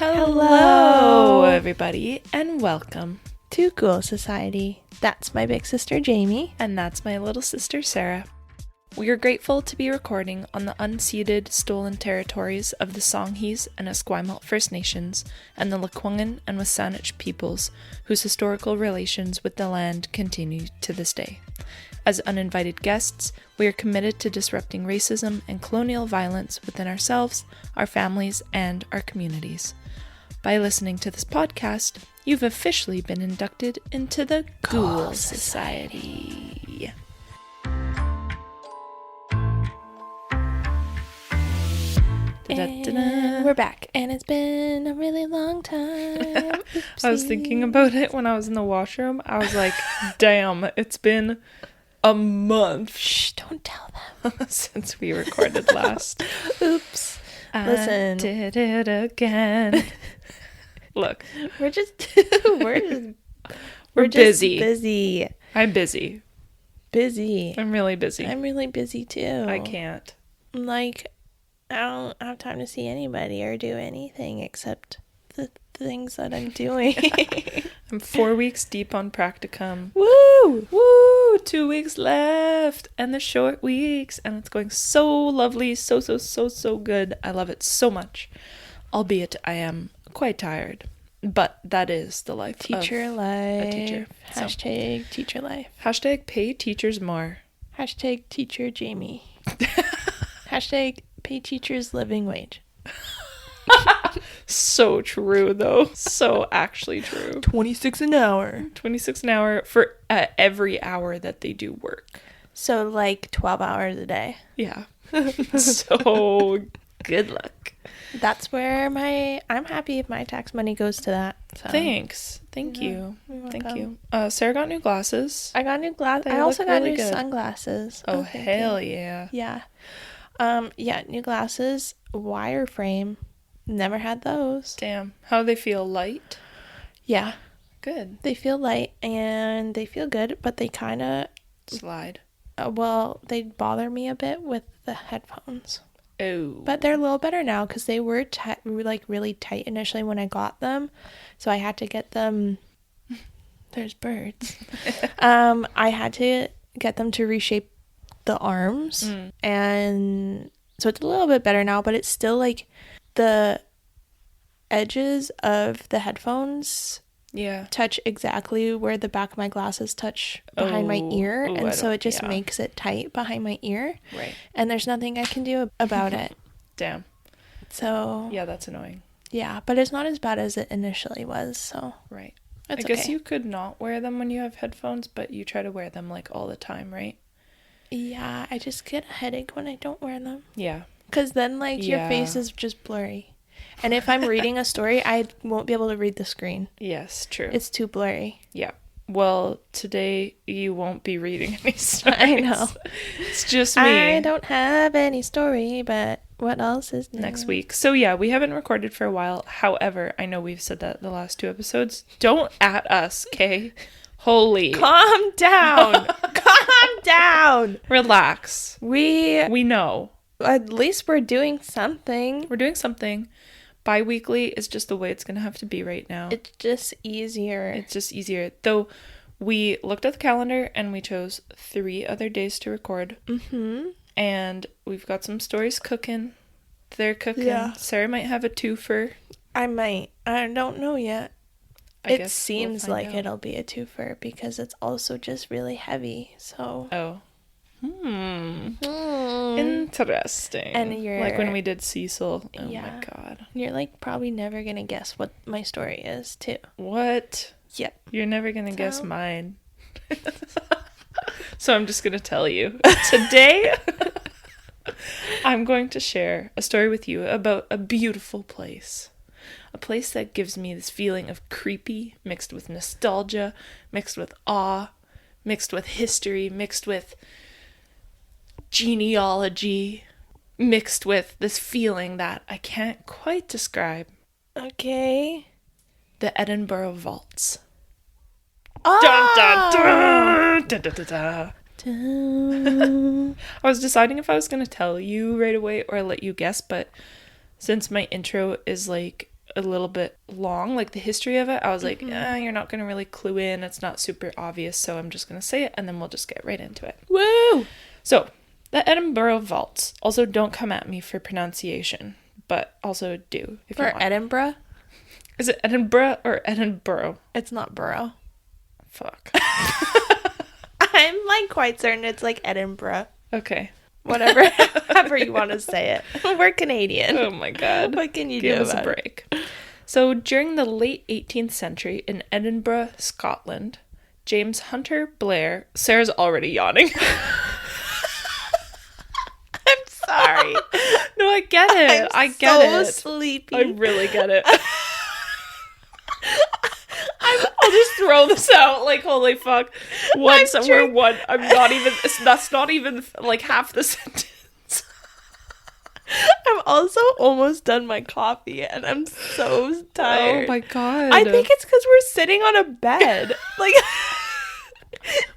Hello, everybody, and welcome to Ghoul Society. That's my big sister, Jamie. And that's my little sister, Sarah. We are grateful to be recording on the unceded, stolen territories of the Songhees and Esquimalt First Nations and the Lekwungen and Wasanich peoples, whose historical relations with the land continue to this day. As uninvited guests, we are committed to disrupting racism and colonial violence within ourselves, our families, and our communities. By listening to this podcast, you've officially been inducted into the Ghoul Society. And we're back, and it's been a really long time. I was thinking about it when I was in the washroom. I was like, damn, it's been a month. Shh, don't tell them. Since we recorded last. Oops. Listen. I did it again. Look. We're just busy. I'm busy. Busy. I'm really busy. I'm really busy too. I can't. Like, I don't have time to see anybody or do anything except the things that I'm doing. I'm 4 weeks deep on practicum. Woo! 2 weeks left and the short weeks, and it's going so lovely, so good. I love it so much, albeit I am quite tired, but that is the life teacher of life. A teacher. Hashtag teacher life. Hashtag pay teachers more. Hashtag teacher Jamie. Hashtag pay teachers living wage. So true, though. So actually true. 26 an hour. 26 an hour for every hour that they do work. So like 12 hours a day. Yeah. So good luck. That's where I'm happy if my tax money goes to that. So. Thanks. Thank you. Thank you. Sarah got new glasses. I got new glasses. I also got new sunglasses. Oh, hell yeah. Yeah. Yeah, new glasses, wireframe. Never had those. Damn. How they feel? Light? Yeah. Good. They feel light and they feel good, but they kind of slide. They bother me a bit with the headphones. Oh. But they're a little better now because they were like really tight initially when I got them. So I had to get them. There's birds. I had to get them to reshape the arms. And so it's a little bit better now, but it's still like the edges of the headphones touch exactly where the back of my glasses touch behind my ear. And so it just makes it tight behind my ear. Right. And there's nothing I can do about it. Damn. So. Yeah, that's annoying. Yeah, but it's not as bad as it initially was, so. Right. I guess you could not wear them when you have headphones, but you try to wear them like all the time, right? Yeah, I just get a headache when I don't wear them. Yeah. Because then, like, your face is just blurry. And if I'm reading a story, I won't be able to read the screen. Yes, true. It's too blurry. Yeah. Well, today you won't be reading any stories. I know. It's just me. I don't have any story, but what else is new? Next week. So, yeah, we haven't recorded for a while. However, I know we've said that the last 2 episodes. Don't at us, okay? Holy. Calm down. Calm down. Relax. We know. At least we're doing something. We're doing something. Bi-weekly is just the way it's going to have to be right now. It's just easier. Though we looked at the calendar and we chose 3 other days to record. Mm-hmm. And we've got some stories cooking. They're cooking. Yeah. Sarah might have a twofer. I might. I don't know yet. It seems we'll like it'll be a twofer because it's also just really heavy. So. Oh. Interesting. And you're like when we did Cecil. Oh yeah. My god. You're like probably never gonna guess what my story is too. What? Yep. You're never gonna guess mine. So I'm just gonna tell you. Today I'm going to share a story with you about a beautiful place. A place that gives me this feeling of creepy, mixed with nostalgia, mixed with awe, mixed with history, mixed with genealogy, mixed with this feeling that I can't quite describe. Okay. The Edinburgh Vaults. Oh! Dun, dun, dun, dun, dun, dun. I was deciding if I was going to tell you right away or let you guess, but since my intro is like a little bit long, like the history of it. I was like, you're not going to really clue in. It's not super obvious, so I'm just going to say it, and then we'll just get right into it. Woo! So, the Edinburgh Vaults. Also, don't come at me for pronunciation, but also do if you For want. Edinburgh? Is it Edinburgh or Edinburgh? It's not borough. Fuck. I'm like quite certain it's like Edinburgh. Okay. Whatever. However you want to say it. We're Canadian. Oh my god. What can you Give do us about a break. So, during the late 18th century in Edinburgh, Scotland, James Hunter Blair... Sarah's already yawning. I'm sorry. No, I get it. I get so it. Sleepy. I really get it. I'll just throw this out like, holy fuck. That's not even like half the sentence. I'm also almost done my coffee and I'm so tired. Oh my god. I think it's because we're sitting on a bed. Like,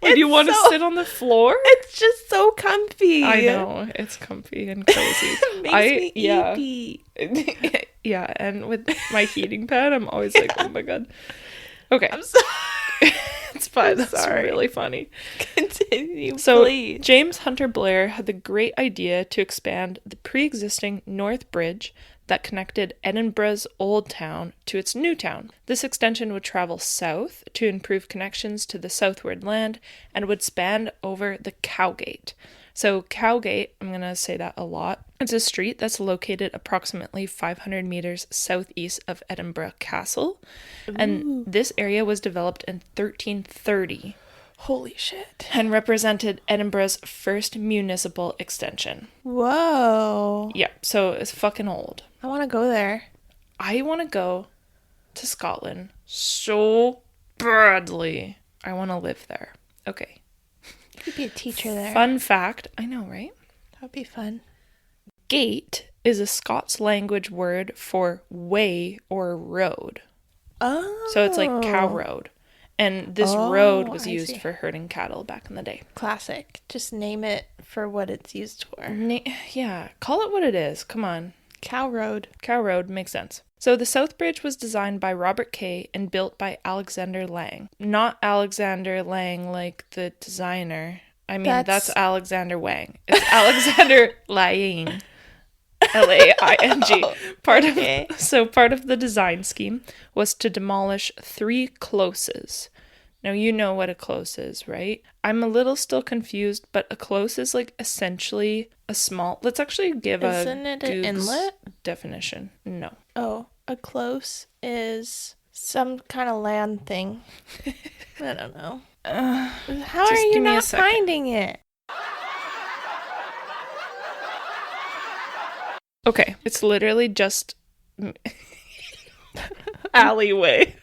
do you want to sit on the floor? It's just so comfy. I know. It's comfy and cozy. It makes me eepy. Yeah, and with my heating pad, I'm always like, oh my god. Okay. I'm sorry. It's fine. That's sorry. really funny. Continue, so, please. James Hunter Blair had the great idea to expand the pre-existing North Bridge that connected Edinburgh's old town to its new town. This extension would travel south to improve connections to the southward land and would span over the Cowgate. So Cowgate, I'm going to say that a lot. It's a street that's located approximately 500 meters southeast of Edinburgh Castle. Ooh. And this area was developed in 1330. Holy shit. And represented Edinburgh's first municipal extension. Whoa. Yeah, so it's fucking old. I want to go there. I want to go to Scotland so badly. I want to live there. Okay. You could be a teacher there. Fun fact. I know, right? That would be fun. Gate is a Scots language word for way or road. Oh. So it's like cow road. And this road was used for herding cattle back in the day. Classic. Just name it for what it's used for. Yeah. Call it what it is. Come on. Cow road. Cow road makes sense. So the South Bridge was designed by Robert Kay and built by Alexander Lang. Not Alexander Lang like the designer. I mean, that's Alexander Wang. It's Alexander Lang. Laing. Part of the design scheme was to demolish 3 closes. Now, you know what a close is, right? I'm a little still confused, but a close is like essentially a small... Let's actually give Isn't it an inlet? Definition. No. Oh, a close is some kind of land thing. I don't know. How are you not finding it? Okay, it's literally just alleyway.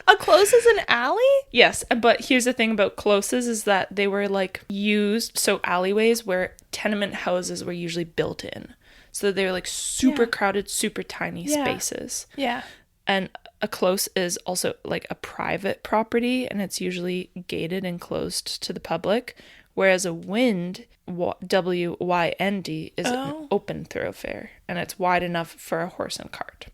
A close is an alley? Yes, but here's the thing about closes is that they were like used, so alleyways where tenement houses were usually built in. So they were like super crowded, super tiny spaces. Yeah. And a close is also like a private property and it's usually gated and closed to the public. Whereas a wynd, W-Y-N-D, is an open thoroughfare, and it's wide enough for a horse and cart.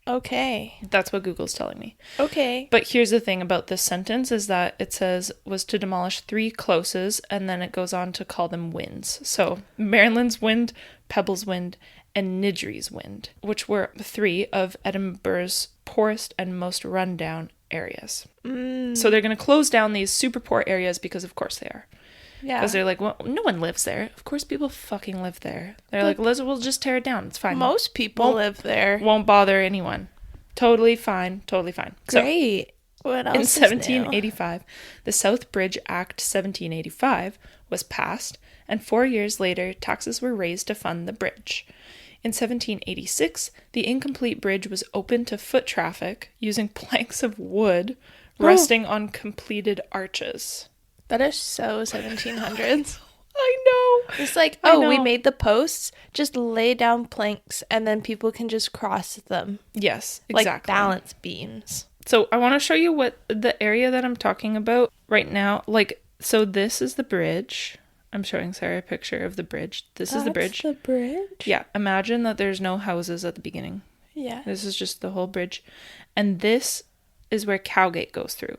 Okay. That's what Google's telling me. Okay. But here's the thing about this sentence is that it says was to demolish 3 closes, and then it goes on to call them wynds. So Maryland's Wynd, Pebble's Wynd, and Nidgery's Wynd, which were 3 of Edinburgh's poorest and most rundown areas. So they're going to close down these super poor areas because of course they are. Yeah. Because they're like, well, no one lives there. Of course people fucking live there. They're like, we'll just tear it down. It's fine. Most people live there. Won't bother anyone. Totally fine. Totally fine. Great. So, what else in 1785, the South Bridge Act 1785 was passed, and 4 years later, taxes were raised to fund the bridge. In 1786, the incomplete bridge was opened to foot traffic using planks of wood resting on completed arches. That is so 1700s. I know. It's like, we made the posts, just lay down planks, and then people can just cross them. Yes, exactly. Like balance beams. So I want to show you what the area that I'm talking about right now. Like, so this is the bridge. I'm showing Sarah a picture of the bridge. This is the bridge. That's the bridge? Yeah. Imagine that there's no houses at the beginning. Yeah. This is just the whole bridge. And this is where Cowgate goes through,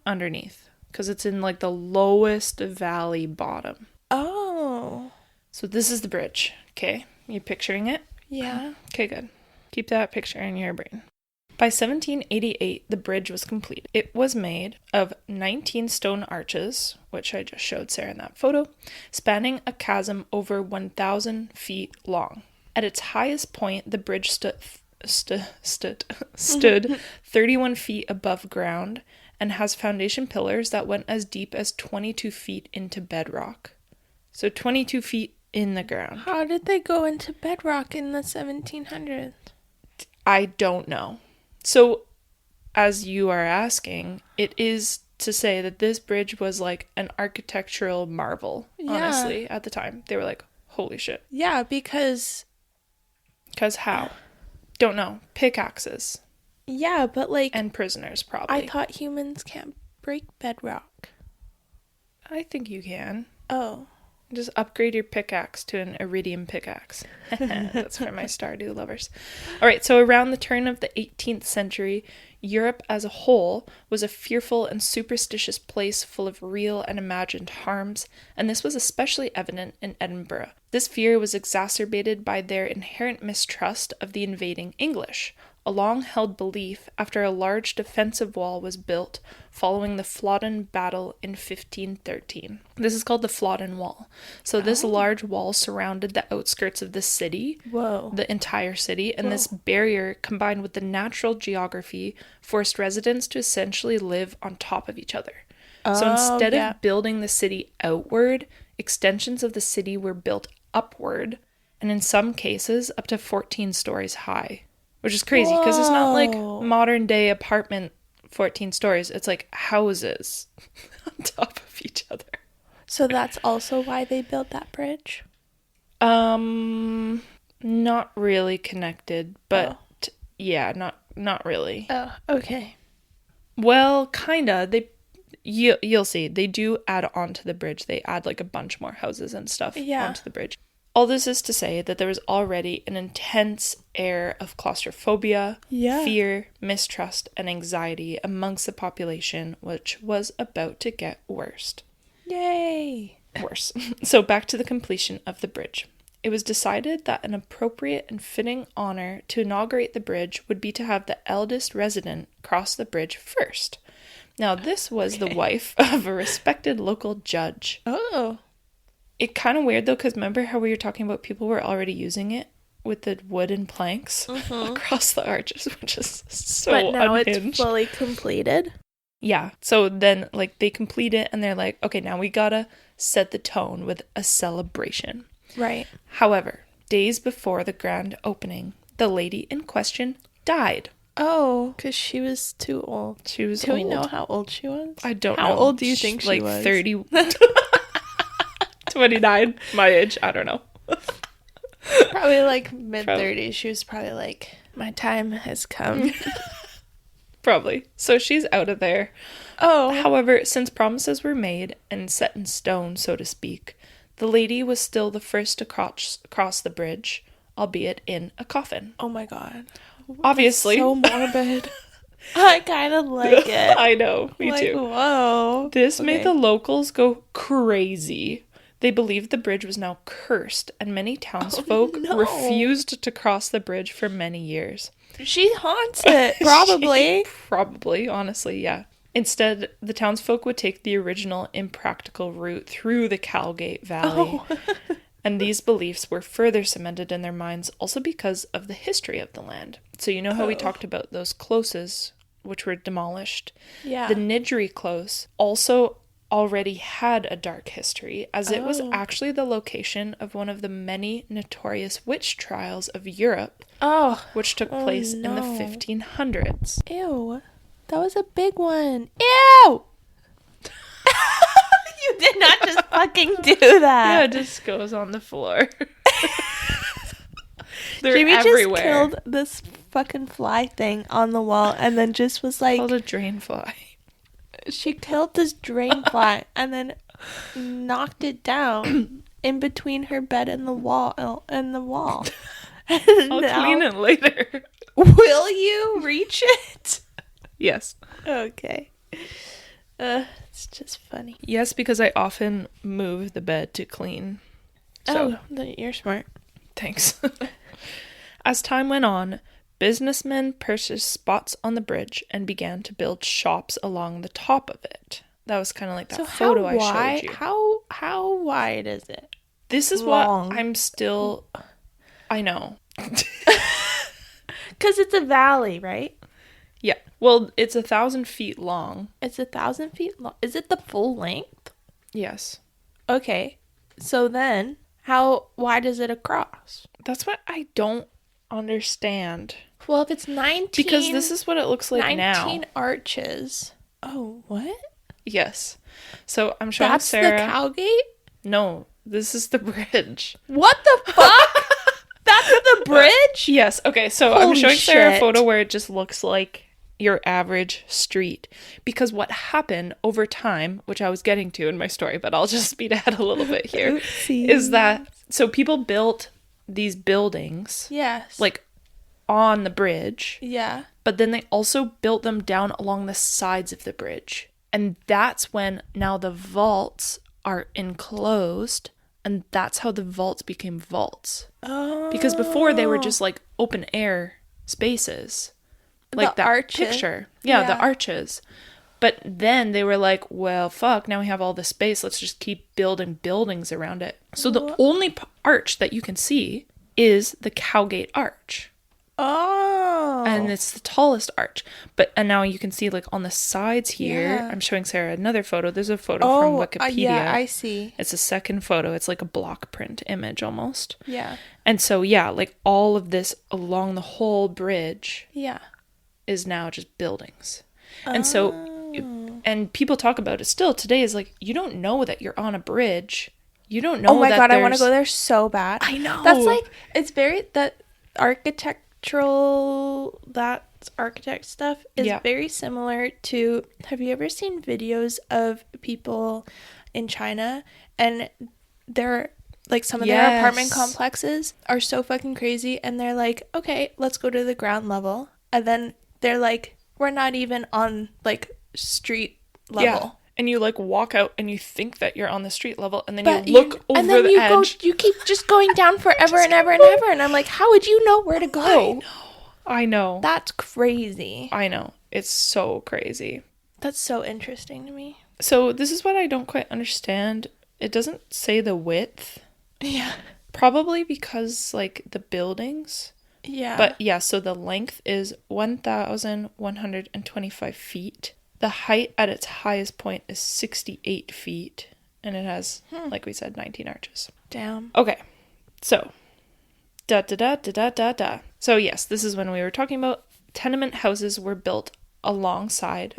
underneath, because it's in like the lowest valley bottom. Oh. So this is the bridge. Okay, you picturing it? Yeah. Okay, good. Keep that picture in your brain. By 1788, the bridge was complete. It was made of 19 stone arches, which I just showed Sarah in that photo, spanning a chasm over 1,000 feet long. At its highest point, the bridge stood 31 feet above ground and has foundation pillars that went as deep as 22 feet into bedrock. So 22 feet in the ground. How did they go into bedrock in the 1700s? I don't know. So, as you are asking, it is to say that this bridge was like an architectural marvel, honestly, at the time. They were like, holy shit. Yeah, because... Because how? Don't know. Pickaxes. Yeah, but like... And prisoners, probably. I thought humans can't break bedrock. I think you can. Oh. Just upgrade your pickaxe to an iridium pickaxe. That's for my Stardew lovers. All right, so around the turn of the 18th century, Europe as a whole was a fearful and superstitious place full of real and imagined harms, and this was especially evident in Edinburgh. This fear was exacerbated by their inherent mistrust of the invading English, a long-held belief after a large defensive wall was built following the Flodden Battle in 1513. This is called the Flodden Wall. So this large wall surrounded the outskirts of the city, the entire city, and this barrier, combined with the natural geography, forced residents to essentially live on top of each other. So instead of building the city outward, extensions of the city were built upward, and in some cases up to 14 stories high. Which is crazy, because it's not like modern day apartment 14 stories. It's like houses on top of each other. So that's also why they built that bridge? Not really connected, but yeah, not really. Oh, okay. Well, kinda. You'll see. They do add on to the bridge. They add like a bunch more houses and stuff onto the bridge. All this is to say that there was already an intense air of claustrophobia, fear, mistrust, and anxiety amongst the population, which was about to get worse. Yay! Worse. So back to the completion of the bridge. It was decided that an appropriate and fitting honor to inaugurate the bridge would be to have the eldest resident cross the bridge first. Now, this was the wife of a respected local judge. Oh. It's kind of weird, though, because remember how we were talking about people were already using it with the wooden planks across the arches, which is so unhinged. But now it's fully completed? Yeah. So then, like, they complete it, and they're like, okay, now we gotta set the tone with a celebration. Right. However, days before the grand opening, the lady in question died. Oh, because she was too old. She was old. Do we know how old she was? I don't know. How old do you think she was? Like 30... 29, my age, I don't know. Probably like mid-30s. She was probably like, my time has come. Probably. So she's out of there. Oh. However, since promises were made and set in stone, so to speak, the lady was still the first to cross the bridge, albeit in a coffin. Oh my god. Obviously. That's so morbid. I kind of like it. I know, me too. Whoa. This made the locals go crazy. They believed the bridge was now cursed, and many townsfolk refused to cross the bridge for many years. She haunts it, probably. Probably, honestly, yeah. Instead, the townsfolk would take the original impractical route through the Cowgate Valley. Oh. And these beliefs were further cemented in their minds also because of the history of the land. So you know how we talked about those closes, which were demolished? Yeah. The Nidgery Close also already had a dark history, as it was actually the location of one of the many notorious witch trials of Europe, which took place in the 1500s. Ew. That was a big one. Ew! You did not just fucking do that. Yeah, it just goes on the floor. They're Jamie everywhere. Just killed this fucking fly thing on the wall and then just was like... Called a drain fly. She killed this drain fly and then knocked it down in between her bed and the wall. I'll clean it later. reach it? Yes. Okay. It's just funny. Yes, because I often move the bed to clean. So. You're smart. Thanks. As time went on, businessmen purchased spots on the bridge and began to build shops along the top of it. That was kind of like that photo I showed you. How wide is it? This is long. what I'm still... I know. Because it's a valley, right? Yeah. Well, it's 1,000 feet long. It's 1,000 feet long. Is it the full length? Yes. Okay. So then, how wide is it across? That's what I don't understand. Well, if it's 19... Because this is what it looks like 19 now. 19 arches. Oh, what? Yes. So I'm showing That's Sarah... the Cowgate? No, this is the bridge. What the fuck? That's the bridge? Yes. Okay, so Holy I'm showing Sarah a shit. photo where it just looks like your average street. Because what happened over time, which I was getting to in my story, but I'll just speed ahead a little bit here, Oopsies. is that... So people built these buildings, Yes. like, on the bridge. Yeah. But then they also built them down along the sides of the bridge. And that's when now the vaults are enclosed. And that's how the vaults became vaults. Oh. Because before they were just like open air spaces. Like The that arches? picture. Yeah, the Yeah. arches. But then they were like, well, fuck, now we have all this space. Let's just keep building buildings around it. So the only arch that you can see is the Cowgate Arch. Oh. And it's the tallest arch. And now you can see like on the sides here, Yeah. I'm showing Sarah another photo. There's a photo from Wikipedia. Yeah, I see. It's a second photo. It's like a block print image almost. Yeah. And so, yeah, like all of this along the whole bridge Yeah. is now just buildings. And so, and people talk about it still today is like, you don't know that you're on a bridge. You don't know. Oh my that God, I want to go there so bad. I know. That's like, it's very, that architect stuff is very similar to, have you ever seen videos of people in China and they're like, some of their apartment complexes are so fucking crazy and they're like, okay, let's go to the ground level, and then they're like, we're not even on like street level. And you like walk out and you think that you're on the street level, and then But you look over and then the you edge. you keep just going down forever and ever and ever, and I'm like, how would you know where to go? I know. That's crazy. I know. It's so crazy. That's so interesting to me. So this is what I don't quite understand. It doesn't say the width. Yeah. Probably because like the buildings. Yeah. But yeah, so the length is 1,125 feet. The height at its highest point is 68 feet. And it has, like we said, 19 arches. Damn. Okay. So, So yes, this is when we were talking about tenement houses were built alongside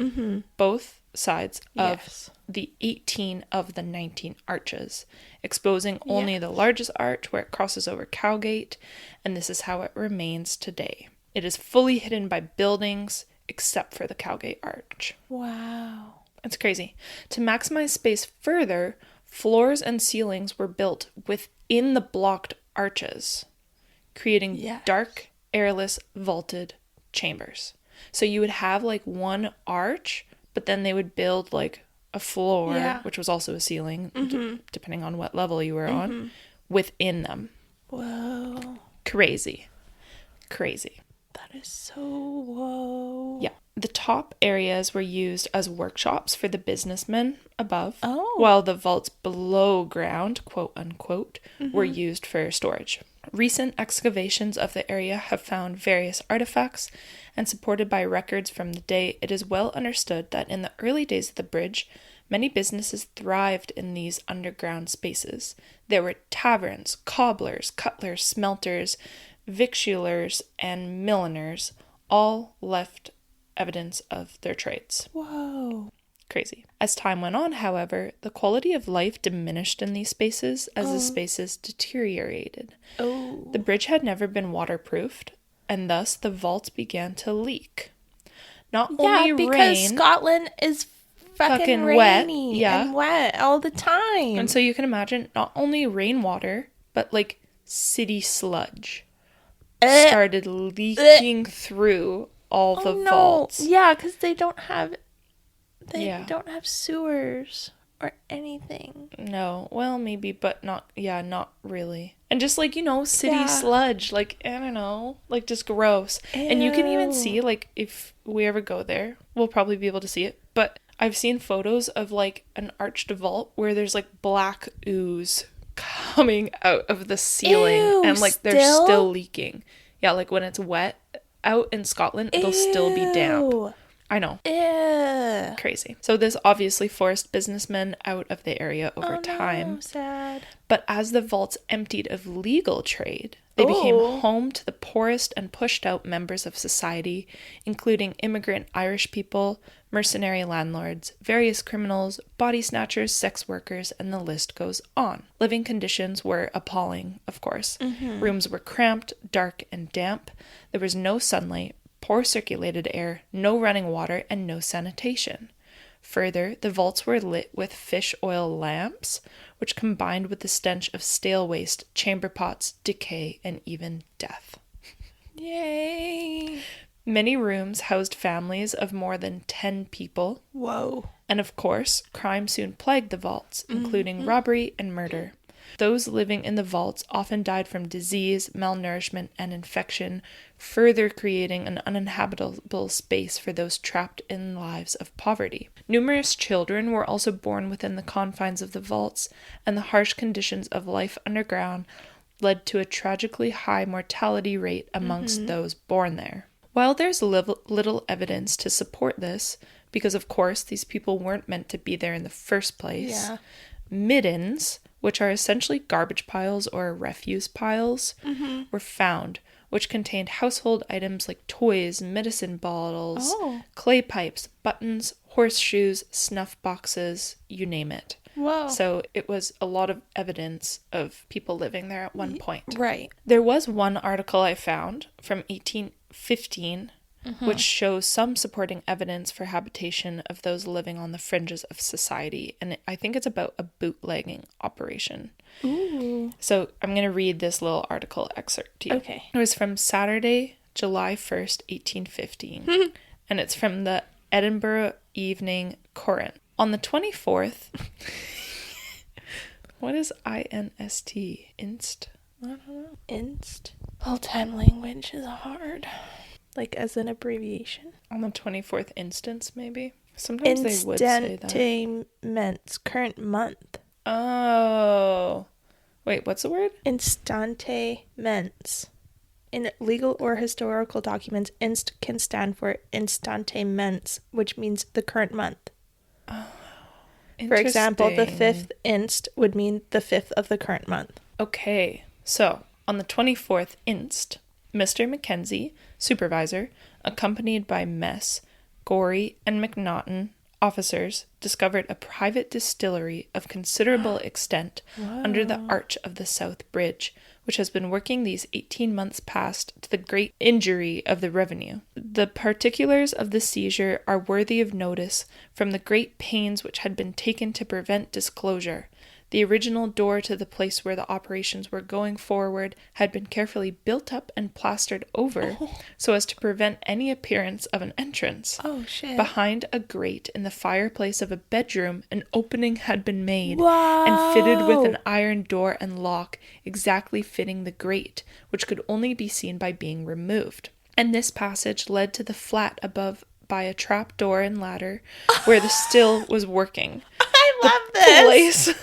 both sides of the 18 of the 19 arches, exposing only the largest arch where it crosses over Cowgate, and this is how it remains today. It is fully hidden by buildings except for the Cowgate Arch. Wow. It's crazy. To maximize space further, floors and ceilings were built within the blocked arches, creating dark, airless, vaulted chambers. So you would have like one arch, but then they would build like a floor, which was also a ceiling, depending on what level you were on, within them. Whoa. Crazy. Crazy. That is so whoa. Yeah. The top areas were used as workshops for the businessmen above, Oh. while the vaults below ground, quote unquote, were used for storage. Recent excavations of the area have found various artifacts, and supported by records from the day, it is well understood that in the early days of the bridge, many businesses thrived in these underground spaces. There were taverns, cobblers, cutlers, smelters, victualers, and milliners, all left evidence of their trades. Whoa. Crazy. As time went on, however, the quality of life diminished in these spaces as the spaces deteriorated. Oh. The bridge had never been waterproofed, and thus the vaults began to leak. Not only because rain, Scotland is fucking wet, rainy and wet all the time. and so you can imagine not only rainwater, but like city sludge started leaking through all the vaults. Yeah, because they don't have sewers or anything. No. Well, maybe, but not really. And just like, city sludge, like, I don't know, like just gross. Ew. And you can even see, like, if we ever go there, we'll probably be able to see it. But I've seen photos of like an arched vault where there's like black ooze coming out of the ceiling. Ew, and like they're still leaking. Yeah, like when it's wet out in Scotland, it'll still be damp. I know. Ew. Crazy. So this obviously forced businessmen out of the area over time. No, sad. But as the vaults emptied of legal trade, they became home to the poorest and pushed out members of society, including immigrant Irish people, mercenary landlords, various criminals, body snatchers, sex workers, and the list goes on. Living conditions were appalling, of course. Mm-hmm. Rooms were cramped, dark, and damp. There was no sunlight, poor circulated air, no running water, and no sanitation. Further, the vaults were lit with fish oil lamps, which combined with the stench of stale waste, chamber pots, decay, and even death. Yay! Many rooms housed families of more than 10 people. Whoa. And of course, crime soon plagued the vaults, including robbery and murder. Those living in the vaults often died from disease, malnourishment, and infection, further creating an uninhabitable space for those trapped in lives of poverty. Numerous children were also born within the confines of the vaults, and the harsh conditions of life underground led to a tragically high mortality rate amongst those born there. While there's little evidence to support this, because of course these people weren't meant to be there in the first place, middens, which are essentially garbage piles or refuse piles, were found, which contained household items like toys, medicine bottles, clay pipes, buttons, horseshoes, snuff boxes, you name it. Whoa. So it was a lot of evidence of people living there at one point. Right. There was one article I found from 1815 which shows some supporting evidence for habitation of those living on the fringes of society. And I think it's about a bootlegging operation. Ooh. So I'm going to read this little article excerpt to you. Okay. It was from Saturday, July 1st, 1815. And it's from the Edinburgh Evening Courant. On the 24th... What is INST? Inst? I don't know. Inst? Old-time language is hard. Like as an abbreviation. On the 24th instance, maybe? Sometimes they would say that. Instantements. Current month. Oh. Wait, what's the word? Instantements. In legal or historical documents, inst can stand for instantements, which means the current month. Oh. For example, the 5th inst would mean the 5th of the current month. Okay. So, on the 24th inst, Mr. Mackenzie, supervisor, accompanied by Mess, Gorey, and McNaughton, officers, discovered a private distillery of considerable extent under the arch of the South Bridge, which has been working these 18 months past to the great injury of the revenue. The particulars of the seizure are worthy of notice from the great pains which had been taken to prevent disclosure. The original door to the place where the operations were going forward had been carefully built up and plastered over so as to prevent any appearance of an entrance. Oh, shit. Behind a grate in the fireplace of a bedroom, an opening had been made Whoa. and fitted with an iron door and lock exactly fitting the grate, which could only be seen by being removed. And this passage led to the flat above by a trap door and ladder where the still was working. I love this.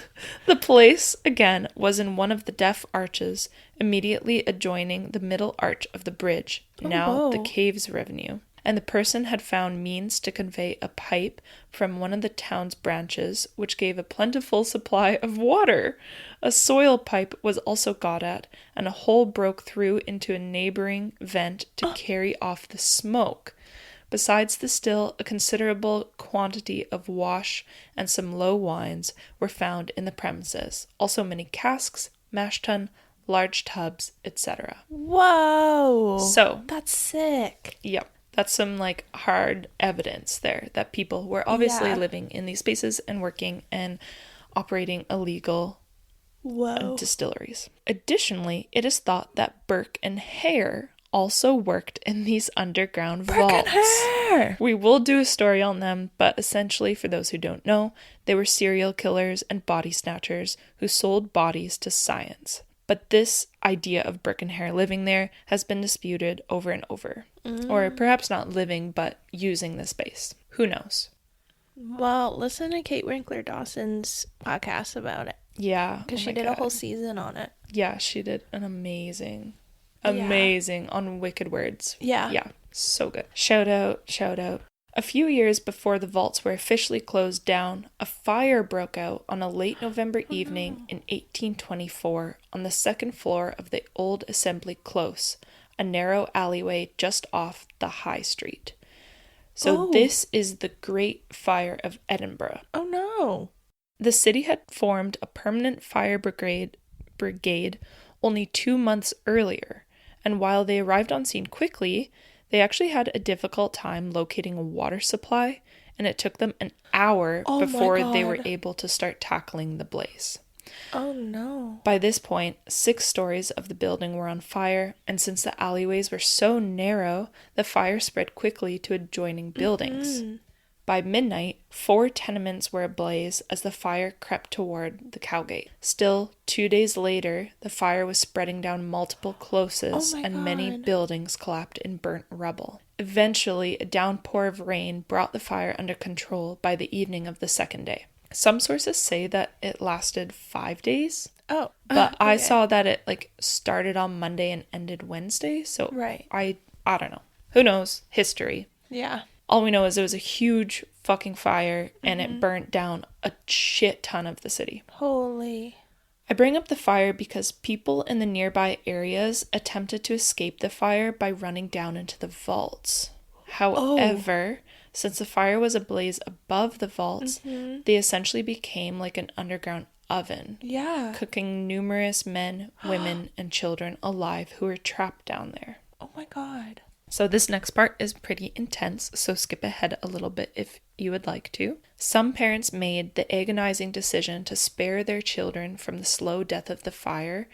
The place, again, was in one of the deaf arches, immediately adjoining the middle arch of the bridge, now the cave's revenue. And the person had found means to convey a pipe from one of the town's branches, which gave a plentiful supply of water. A soil pipe was also got at, and a hole broke through into a neighboring vent to carry off the smoke. Besides the still, a considerable quantity of wash and some low wines were found in the premises. Also many casks, mash tun, large tubs, etc. Whoa! So that's sick. Yep. That's some like hard evidence there that people were obviously living in these spaces and working and operating illegal distilleries. Additionally, it is thought that Burke and Hare also worked in these underground Freaking vaults. hair! We will do a story on them, but essentially, for those who don't know, they were serial killers and body snatchers who sold bodies to science. But this idea of Burke and Hare living there has been disputed over and over. Or perhaps not living, but using the space. Who knows? Well, listen to Kate Winkler Dawson's podcast about it. Yeah. Because she did a whole season on it. Yeah, she did an amazing on Wicked Words. Yeah. So good. Shout out. A few years before the vaults were officially closed down, a fire broke out on a late November evening in 1824 on the second floor of the Old Assembly Close, a narrow alleyway just off the High Street. So this is the Great Fire of Edinburgh. Oh no. The city had formed a permanent fire brigade only 2 months earlier, and while they arrived on scene quickly, they actually had a difficult time locating a water supply, and it took them an hour before they were able to start tackling the blaze. Oh no. By this point, 6 stories of the building were on fire, and since the alleyways were so narrow, the fire spread quickly to adjoining buildings. By midnight, 4 tenements were ablaze as the fire crept toward the Cowgate. Still, 2 days later, the fire was spreading down multiple closes and many buildings collapsed in burnt rubble. Eventually, a downpour of rain brought the fire under control by the evening of the second day. Some sources say that it lasted 5 days. But I saw that it started on Monday and ended Wednesday, so I don't know. Who knows? History. Yeah. All we know is it was a huge fucking fire and it burnt down a shit ton of the city. Holy. I bring up the fire because people in the nearby areas attempted to escape the fire by running down into the vaults. However, since the fire was ablaze above the vaults, they essentially became like an underground oven. Yeah. Cooking numerous men, women, and children alive who were trapped down there. Oh my god. So this next part is pretty intense, so skip ahead a little bit if you would like to. Some parents made the agonizing decision to spare their children from the slow death of the fire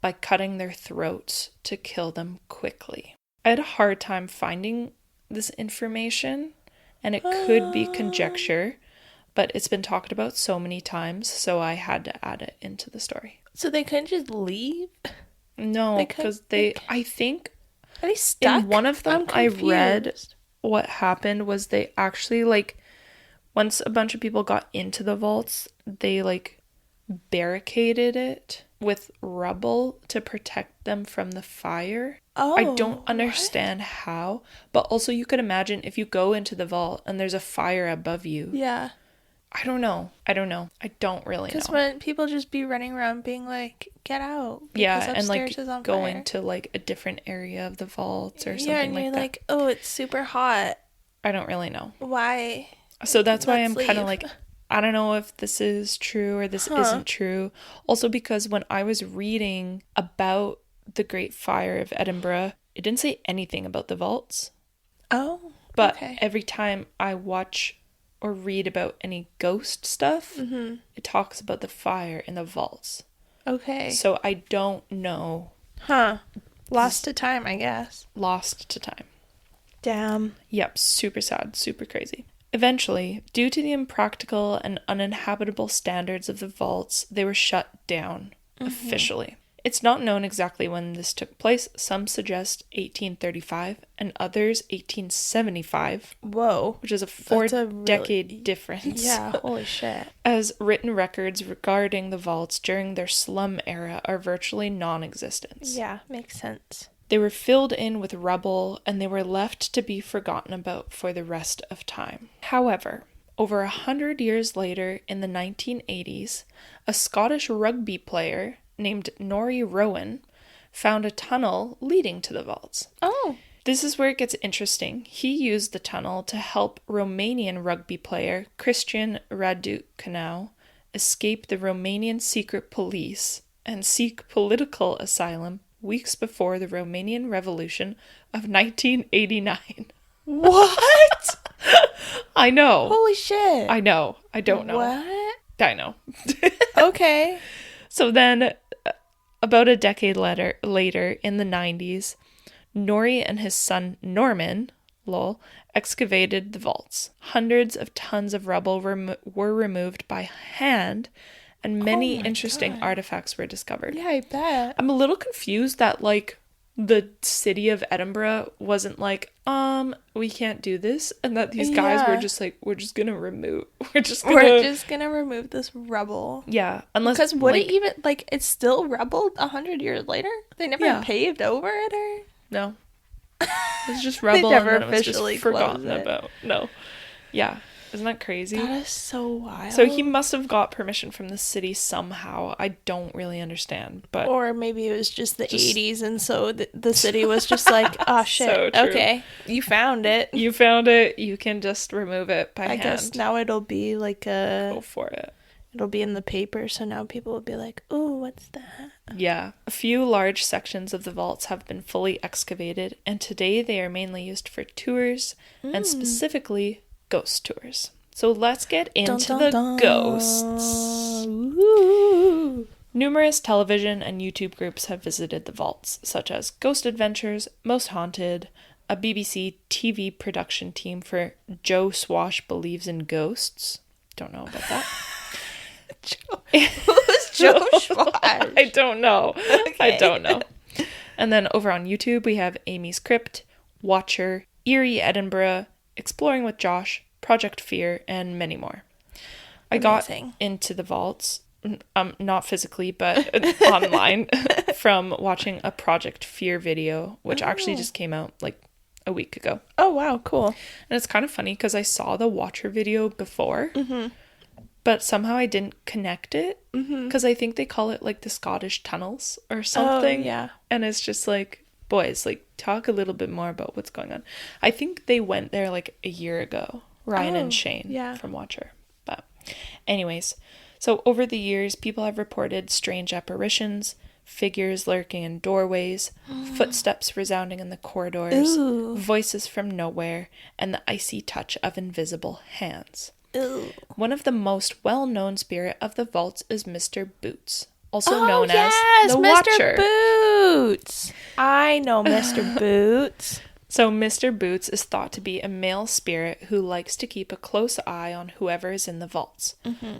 by cutting their throats to kill them quickly. I had a hard time finding this information, and it could be conjecture, but it's been talked about so many times, so I had to add it into the story. So they couldn't just leave? No, because I think... Are they stuck? In one of them, I read what happened was they actually, once a bunch of people got into the vaults, they, barricaded it with rubble to protect them from the fire. I don't understand how, but also you could imagine if you go into the vault and there's a fire above you. Yeah. I don't know. I don't really know. Because when people just be running around being like, get out. Yeah, and going to a different area of the vault or something like that. Yeah, and you're like, oh, it's super hot. I don't really know. Why? So that's why I'm kind of I don't know if this is true or this isn't true. Also because when I was reading about the Great Fire of Edinburgh, it didn't say anything about the vaults. Oh, But every time I watch or read about any ghost stuff, it talks about the fire in the vaults. Okay. So I don't know. Lost to time, I guess. Lost to time. Damn. Yep, super sad, super crazy. Eventually, due to the impractical and uninhabitable standards of the vaults, they were shut down officially. It's not known exactly when this took place. Some suggest 1835 and others 1875. Whoa. Which is a 4-decade difference. Yeah, holy shit. As written records regarding the vaults during their slum era are virtually non-existent. Yeah, makes sense. They were filled in with rubble and they were left to be forgotten about for the rest of time. However, over 100 years later, in the 1980s, a Scottish rugby player named Norrie Rowan found a tunnel leading to the vaults. Oh. This is where it gets interesting. He used the tunnel to help Romanian rugby player Cristian Raducanu escape the Romanian secret police and seek political asylum weeks before the Romanian Revolution of 1989. What? I know. Holy shit. I know. I don't know. What? I know. Okay. So then, about a decade later, in the 90s, Nori and his son Norman, lol, excavated the vaults. Hundreds of tons of rubble were removed by hand, and many interesting artifacts were discovered. Yeah, I bet. I'm a little confused that, like, the city of Edinburgh wasn't like, we can't do this, and that these guys were just like, we're just gonna remove this rubble. Yeah, unless, because would it even, like, it's still rubble 100 years later? They never paved over it, or no, it's just rubble. They never and then officially it was just forgotten it. about. No, yeah. Isn't that crazy? That is so wild. So he must have got permission from the city somehow. I don't really understand, but or maybe it was just the 80s, and so the city was just like, oh shit, so okay, you found it. You found it. You can just remove it by hand. I guess now it'll be like go for it. It'll be in the paper, so now people will be like, "Ooh, what's that?" Yeah. A few large sections of the vaults have been fully excavated, and today they are mainly used for tours, and specifically ghost tours. So let's get into the ghosts. Ooh. Numerous television and YouTube groups have visited the vaults, such as Ghost Adventures, Most Haunted, a BBC TV production team for Joe Swash Believes in Ghosts. Don't know about that. Who's Joe Swash? I don't know. Okay. I don't know. And then over on YouTube, we have Amy's Crypt, Watcher, Eerie Edinburgh, Exploring with Josh, Project Fear, and many more. I got into the vaults, not physically, but online, from watching a Project Fear video, which actually just came out like a week ago. Oh, wow, cool. And it's kind of funny because I saw the Watcher video before, but somehow I didn't connect it, because I think they call it like the Scottish tunnels or something. Oh, yeah. And it's just like, boys, like, talk a little bit more about what's going on. I think they went there like a year ago, Ryan and Shane from Watcher. But anyways, so over the years, people have reported strange apparitions, figures lurking in doorways, footsteps resounding in the corridors, voices from nowhere, and the icy touch of invisible hands. One of the most well-known spirit of the vaults is Mr. Boots, also known as the Watcher. Mr. Boots. I know Mr. Boots. So Mr. Boots is thought to be a male spirit who likes to keep a close eye on whoever is in the vaults.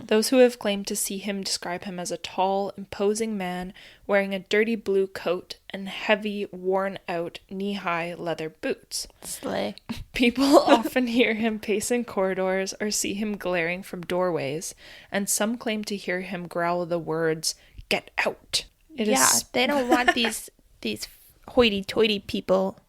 Those who have claimed to see him describe him as a tall, imposing man wearing a dirty blue coat and heavy, worn-out, knee-high leather boots. Slay. People often hear him pacing corridors or see him glaring from doorways, and some claim to hear him growl the words, "Get out!" They don't want these hoity-toity people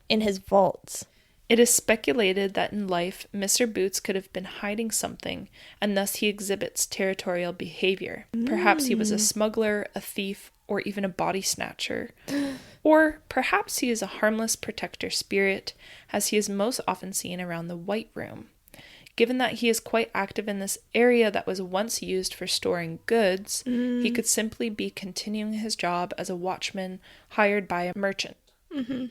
in his vaults. It is speculated that in life, Mr. Boots could have been hiding something, and thus he exhibits territorial behavior. Perhaps he was a smuggler, a thief, or even a body snatcher. Or perhaps he is a harmless protector spirit, as he is most often seen around the White Room. Given that he is quite active in this area that was once used for storing goods, he could simply be continuing his job as a watchman hired by a merchant.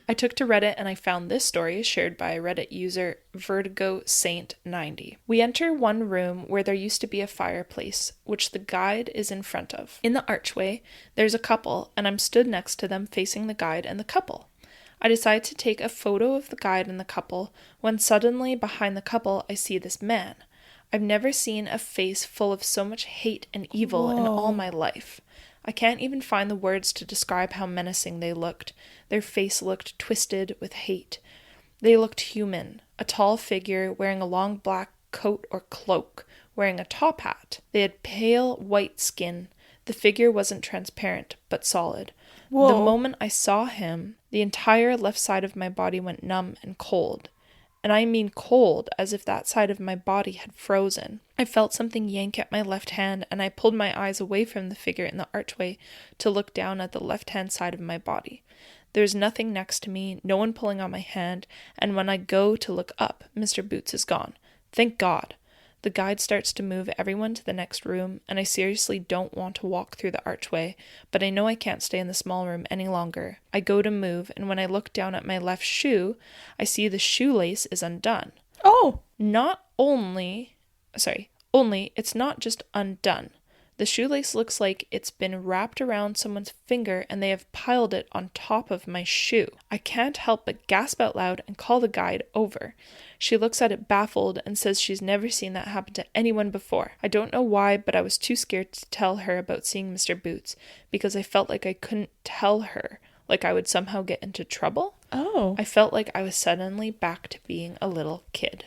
I took to Reddit and I found this story shared by Reddit user Vertigo Saint 90. We enter one room where there used to be a fireplace, which the guide is in front of. In the archway, there's a couple, and I'm stood next to them facing the guide and the couple. I decide to take a photo of the guide and the couple, when suddenly behind the couple I see this man. I've never seen a face full of so much hate and evil in all my life. I can't even find the words to describe how menacing they looked. Their face looked twisted with hate. They looked human, a tall figure wearing a long black coat or cloak, wearing a top hat. They had pale white skin. The figure wasn't transparent, but solid. Whoa. The moment I saw him, the entire left side of my body went numb and cold. And I mean cold, as if that side of my body had frozen. I felt something yank at my left hand, and I pulled my eyes away from the figure in the archway to look down at the left-hand side of my body. There's nothing next to me, no one pulling on my hand, and when I go to look up, Mr. Boots is gone. Thank God. The guide starts to move everyone to the next room, and I seriously don't want to walk through the archway, but I know I can't stay in the small room any longer. I go to move, and when I look down at my left shoe, I see the shoelace is undone. Only it's not just undone. The shoelace looks like it's been wrapped around someone's finger and they have piled it on top of my shoe. I can't help but gasp out loud and call the guide over. She looks at it baffled and says she's never seen that happen to anyone before. I don't know why, but I was too scared to tell her about seeing Mr. Boots because I felt like I couldn't tell her, like I would somehow get into trouble. Oh. I felt like I was suddenly back to being a little kid.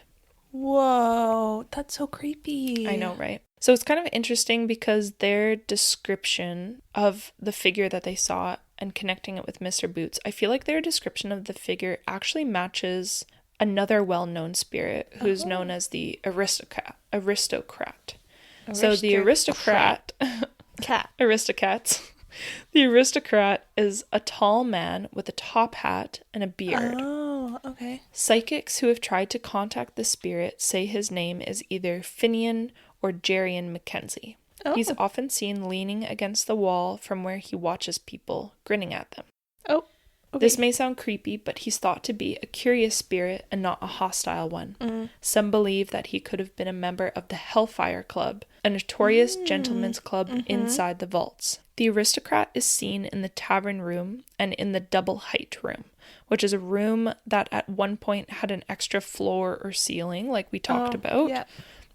Whoa, that's so creepy. I know, right? So it's kind of interesting because their description of the figure that they saw and connecting it with Mr. Boots, I feel like their description of the figure actually matches another well-known spirit who's known as the aristocrat. So the aristocrat... Aristocats. The aristocrat is a tall man with a top hat and a beard. Oh, okay. Psychics who have tried to contact the spirit say his name is either Finian or Jerian Mackenzie. Oh. He's often seen leaning against the wall from where he watches people, grinning at them. Oh, okay. This may sound creepy, but he's thought to be a curious spirit and not a hostile one. Some believe that he could have been a member of the Hellfire Club, a notorious gentleman's club inside the vaults. The aristocrat is seen in the tavern room and in the double height room, which is a room that at one point had an extra floor or ceiling, like we talked about,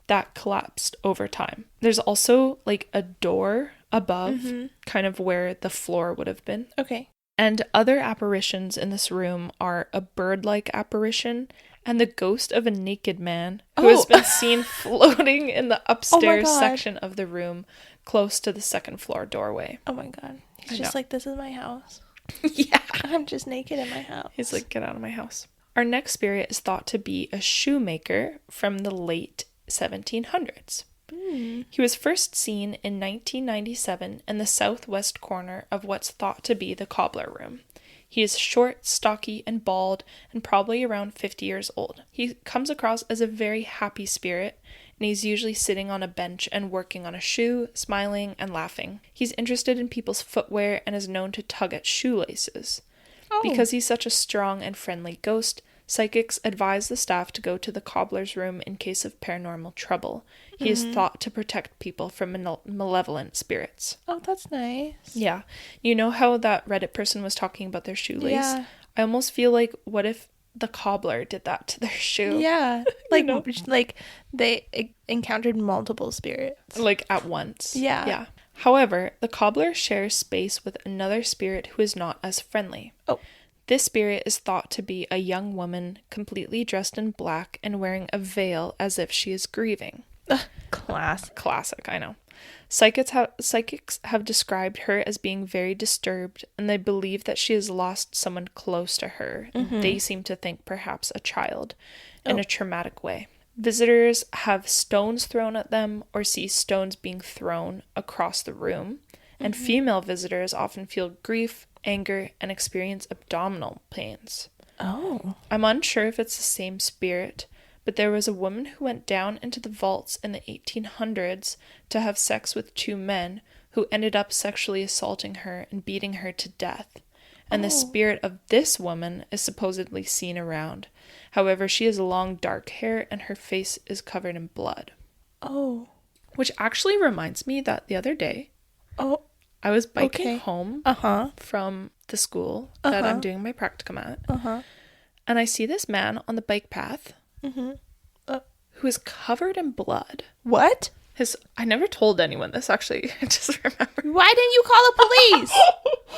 that collapsed over time. There's also like a door above, kind of where the floor would have been. Okay. And other apparitions in this room are a bird-like apparition and the ghost of a naked man who has been seen floating in the upstairs section of the room close to the second floor doorway. Oh my god. He's just like, this is my house. Yeah. I'm just naked in my house. He's like, get out of my house. Our next spirit is thought to be a shoemaker from the late 1700s. He was first seen in 1997 in the southwest corner of what's thought to be the cobbler room. He is short, stocky, and bald, and probably around 50 years old. He comes across as a very happy spirit, and he's usually sitting on a bench and working on a shoe, smiling and laughing. He's interested in people's footwear and is known to tug at shoelaces. Because he's such a strong and friendly ghost, psychics advise the staff to go to the cobbler's room in case of paranormal trouble. He is thought to protect people from malevolent spirits. Oh, that's nice. Yeah. You know how that Reddit person was talking about their shoelace? Yeah. I almost feel like, what if the cobbler did that to their shoe? Yeah. Like, like they encountered multiple spirits. Like at once. Yeah. Yeah. However, the cobbler shares space with another spirit who is not as friendly. Oh. This spirit is thought to be a young woman completely dressed in black and wearing a veil as if she is grieving. Classic, I know. Psychics have described her as being very disturbed, and they believe that she has lost someone close to her. And they seem to think perhaps a child in a traumatic way. Visitors have stones thrown at them or see stones being thrown across the room. And female visitors often feel grief, anger, and experience abdominal pains. Oh. I'm unsure if it's the same spirit, but there was a woman who went down into the vaults in the 1800s to have sex with two men who ended up sexually assaulting her and beating her to death. And the spirit of this woman is supposedly seen around. However, she has long dark hair and her face is covered in blood. Oh. Which actually reminds me that the other day, I was biking home from the school that I'm doing my practicum at. And I see this man on the bike path who is covered in blood. What? I never told anyone this, actually. I just remember. Why didn't you call the police?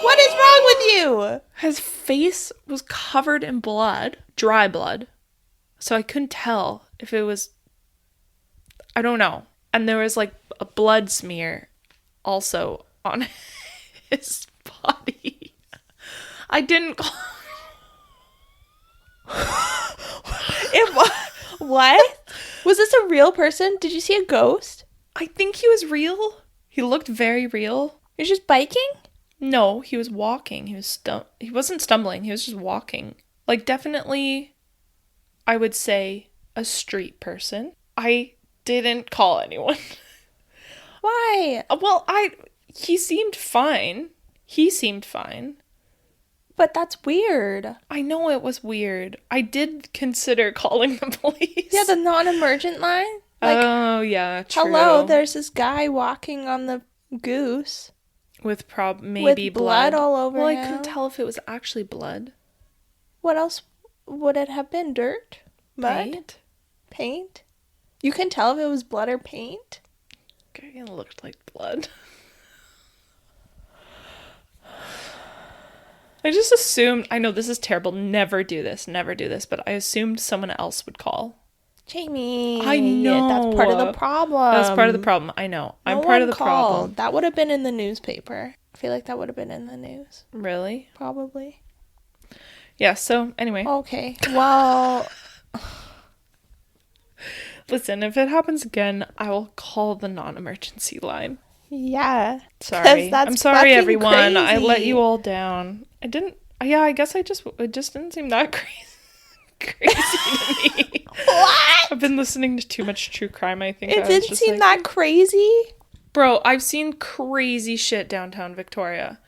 What is wrong with you? His face was covered in blood, dry blood. So I couldn't tell if it was, I don't know. And there was like a blood smear also on his body. I didn't call. What? Was this a real person? Did you see a ghost? I think he was real. He looked very real. You're just biking? No, he was walking. He wasn't stumbling. He was just walking. Like, definitely, I would say a street person. I didn't call anyone. Why? Well, he seemed fine. But that's weird. I know it was weird. I did consider calling the police. Yeah, the non-emergent line. Like, oh, yeah, true. hello, there's this guy walking on the goose. With maybe with blood all over Well, I him. couldn't tell if it was actually blood. What else would it have been? Dirt? Mud? Paint? You can tell if it was blood or paint? Okay, it looked like blood. I just assumed, I know this is terrible, never do this, but I assumed someone else would call. Jamie. I know. That's part of the problem. That's part of the problem, I know. I'm part of the problem. That would have been in the newspaper. I feel like that would have been in the news. Really? Probably. Yeah, so anyway. Okay, well... Listen, if it happens again, I will call the non-emergency line. Yeah. Sorry. I'm sorry, everyone. Crazy. I let you all down. I guess it just didn't seem that crazy to me. What? I've been listening to too much true crime, I think. It didn't seem that crazy? Bro, I've seen crazy shit downtown Victoria.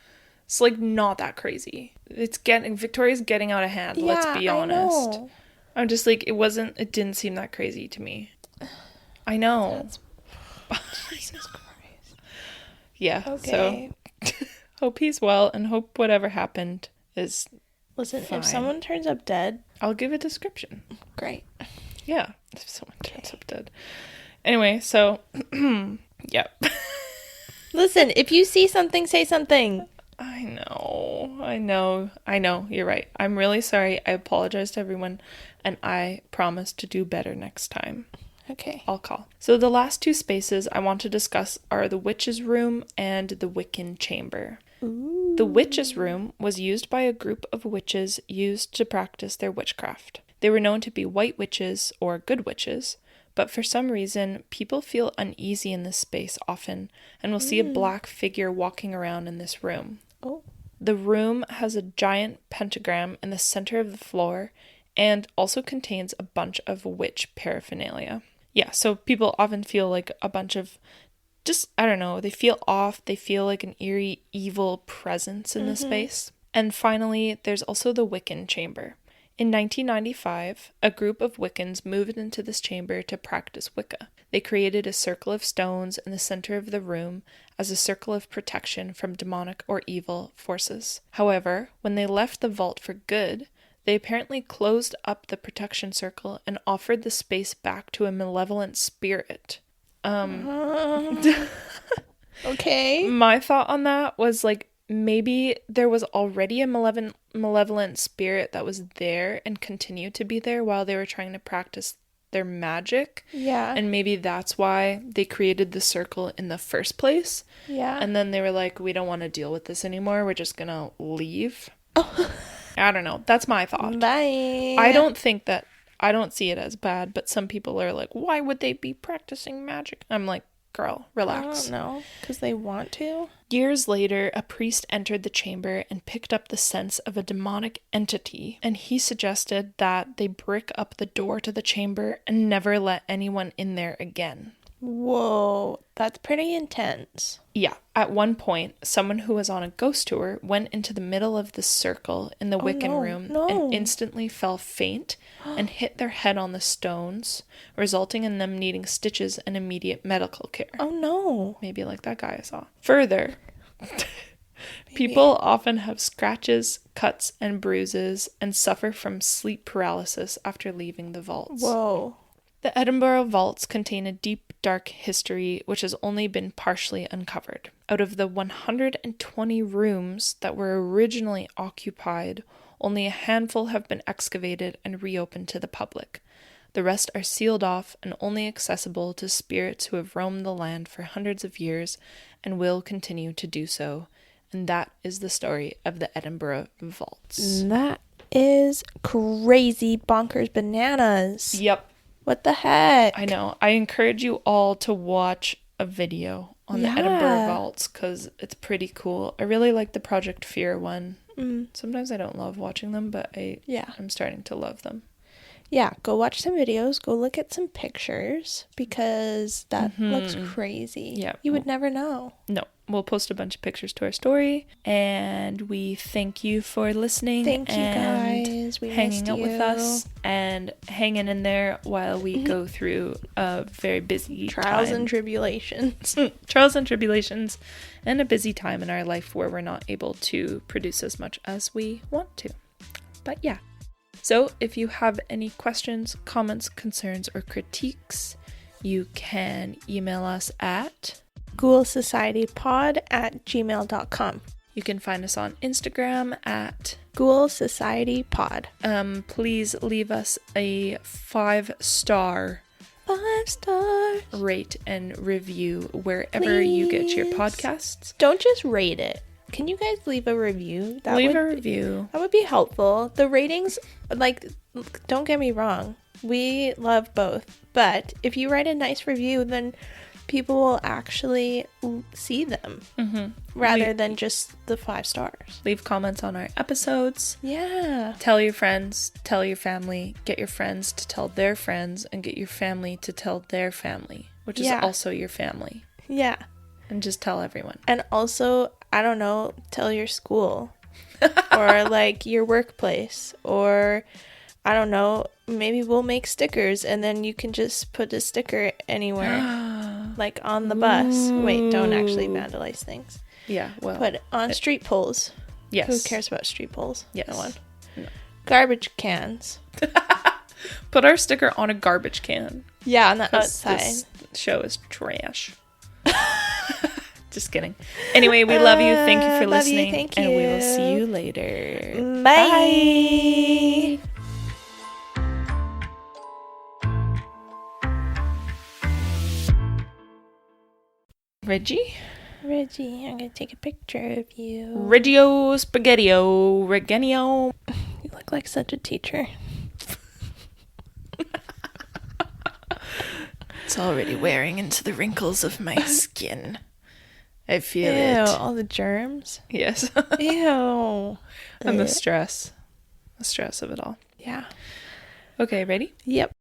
It's like not that crazy. Victoria's getting out of hand, let's be honest. I know. I'm just like, it didn't seem that crazy to me. I know. Jesus Christ. Yeah, okay. So hope he's well and hope whatever happened is Listen, fine. If someone turns up dead, I'll give a description. Great. Yeah, if someone turns up dead. Anyway, so, yep. Listen, if you see something, say something. I know. You're right. I'm really sorry. I apologize to everyone, and I promise to do better next time. Okay. I'll call. So the last two spaces I want to discuss are the witch's room and the Wiccan chamber. Ooh. The witch's room was used by a group of witches used to practice their witchcraft. They were known to be white witches or good witches, but for some reason, people feel uneasy in this space often and will see a black figure walking around in this room. Oh. The room has a giant pentagram in the center of the floor and also contains a bunch of witch paraphernalia. Yeah, so people often feel like a bunch of I don't know, they feel off, they feel like an eerie, evil presence in the space. And finally, there's also the Wiccan chamber. In 1995, a group of Wiccans moved into this chamber to practice Wicca. They created a circle of stones in the center of the room as a circle of protection from demonic or evil forces. However, when they left the vault for good, they apparently closed up the protection circle and offered the space back to a malevolent spirit. Okay. My thought on that was like, maybe there was already a malevolent spirit that was there and continued to be there while they were trying to practice their magic. Yeah. And maybe that's why they created the circle in the first place. Yeah. And then they were like, we don't want to deal with this anymore. We're just gonna leave. I don't know. That's my thought. Bye. I don't see it as bad, but some people are like, why would they be practicing magic? I'm like, girl, relax. I don't know, because they want to. Years later, a priest entered the chamber and picked up the sense of a demonic entity, and he suggested that they brick up the door to the chamber and never let anyone in there again. Whoa, that's pretty intense. Yeah, at one point, someone who was on a ghost tour went into the middle of the circle in the Wiccan room and instantly fell faint and hit their head on the stones, resulting in them needing stitches and immediate medical care. Oh no. Maybe like that guy I saw. Further, people often have scratches, cuts, and bruises and suffer from sleep paralysis after leaving the vaults. Whoa. The Edinburgh Vaults contain a deep, dark history which has only been partially uncovered. Out of the 120 rooms that were originally occupied, only a handful have been excavated and reopened to the public. The rest are sealed off and only accessible to spirits who have roamed the land for hundreds of years and will continue to do so. And that is the story of the Edinburgh Vaults. That is crazy bonkers bananas. Yep. What the heck? I know. I encourage you all to watch a video on the Edinburgh Vaults because it's pretty cool. I really like the Project Fear one. Sometimes I don't love watching them, but I'm starting to love them. Yeah, go watch some videos. Go look at some pictures because that looks crazy. Yeah. You would never know. No. We'll post a bunch of pictures to our story, and we thank you for listening. Thank you, guys. guys. We hanging missed out you. with us and hanging in there while we go through a very busy Trials time. and tribulations. Trials and tribulations, and a busy time in our life where we're not able to produce as much as we want to. But yeah. So if you have any questions, comments, concerns, or critiques, you can email us at ghoulsocietypod@gmail.com. You can find us on Instagram at ghoulsocietypod. Please leave us a 5-star 5 stars. rate and review wherever you get your Please. podcasts. Don't just rate it. Can you guys leave a review? Leave a review. That would be helpful. The ratings, like, don't get me wrong. We love both. But if you write a nice review, then people will actually see them rather than just the 5 stars. Leave comments on our episodes. Yeah. Tell your friends, tell your family, get your friends to tell their friends, and get your family to tell their family, which is also your family. Yeah. And just tell everyone. And also, I don't know, tell your school or like your workplace, or I don't know, maybe we'll make stickers and then you can just put a sticker anywhere, like on the bus. Wait, don't actually vandalize things. Yeah, well. Put it on street poles. Yes. Who cares about street poles? Yes. No one. No. Garbage cans. Put our sticker on a garbage can. Yeah, on the 'Cause outside. this show is trash. Just kidding. Anyway, we love you. Thank you for Love you, listening. thank And we will you. see you later. Bye. Reggie? Reggie, I'm going to take a picture of you. Reggio Spaghettio. Regenio. You look like such a teacher. It's already wearing into the wrinkles of my skin. I feel Ew, it. all the germs. Yes. Ew. And the stress. The stress of it all. Yeah. Okay, ready? Yep.